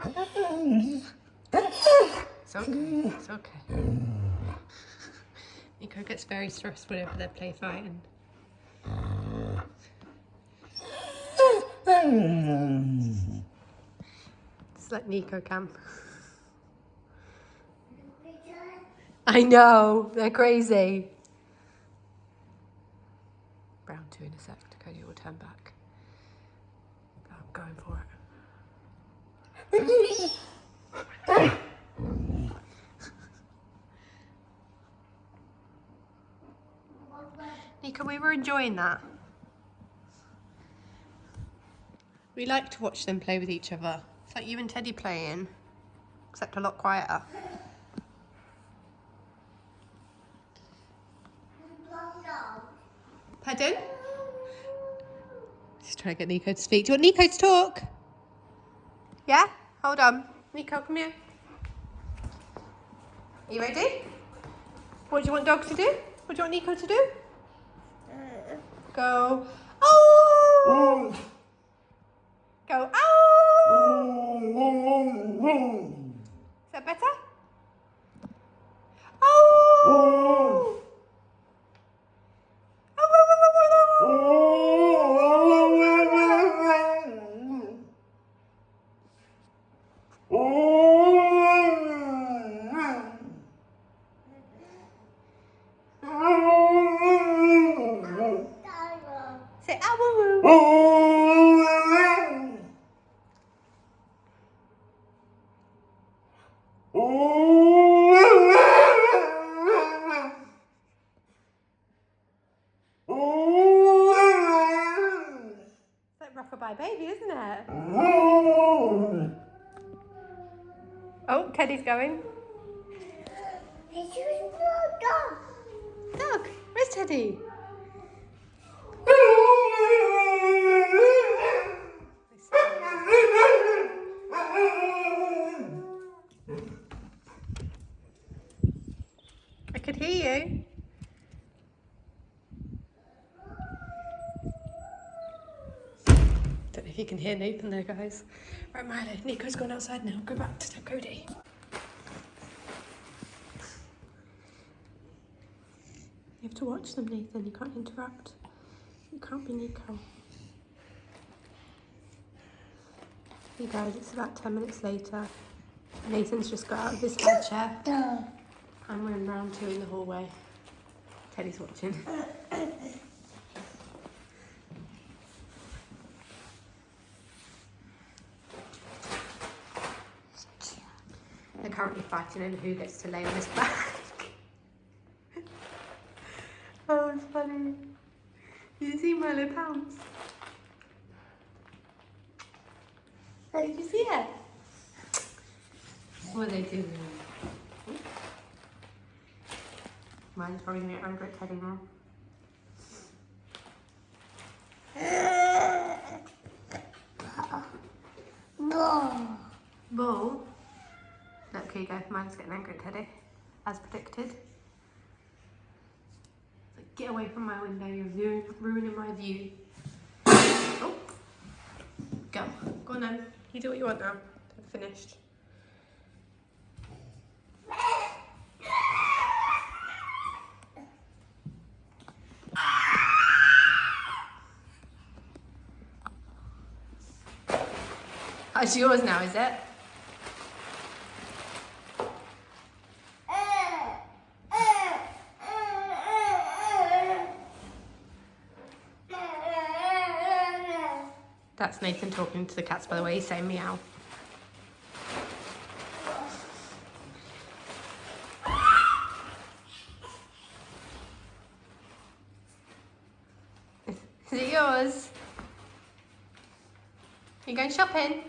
It's okay. It's okay. Niko gets very stressed whenever they play fighting. It's like Niko camp. I know, they're crazy. Round 2 in a sec. Kodi will turn back. But I'm going for it. Niko, we were enjoying that. We like to watch them play with each other. It's like you and Teddy playing, except a lot quieter. Pardon? Just trying to get Niko to speak. Do you want Niko to talk? Yeah? Hold on. Niko, come here. Are you ready? What do you want Dog to do? What do you want Niko to do? Go. Oh! Go. Oh! Is that better? Oh! Say ow. It's like Rockabye Baby, isn't it? Oh, Teddy's going. Dog, where's Teddy? I could hear you. Don't know if you can hear Nathan there, guys. Right, Milo, Niko's gone outside now. Go back to Kodi. You have to watch them, Nathan. You can't interrupt. You can't be Niko. You guys, it's about 10 minutes later. Nathan's just got out of his high chair. And we're in round 2 in the hallway. Teddy's watching. They're currently fighting over who gets to lay on his back. Oh, it's funny. Did you see Milo pounce? Oh, did you see it? What are they doing? Mine's probably going to get angry at Teddy now. Ball? Look, here you go. Mine's getting angry at Teddy, as predicted. Like, get away from my window, you're ruining my view. Oh! Go. Go on then. You do what you want now. I've finished. It's yours now, is it? That's Nathan talking to the cats, by the way. He's saying meow. Is it yours? You going shopping?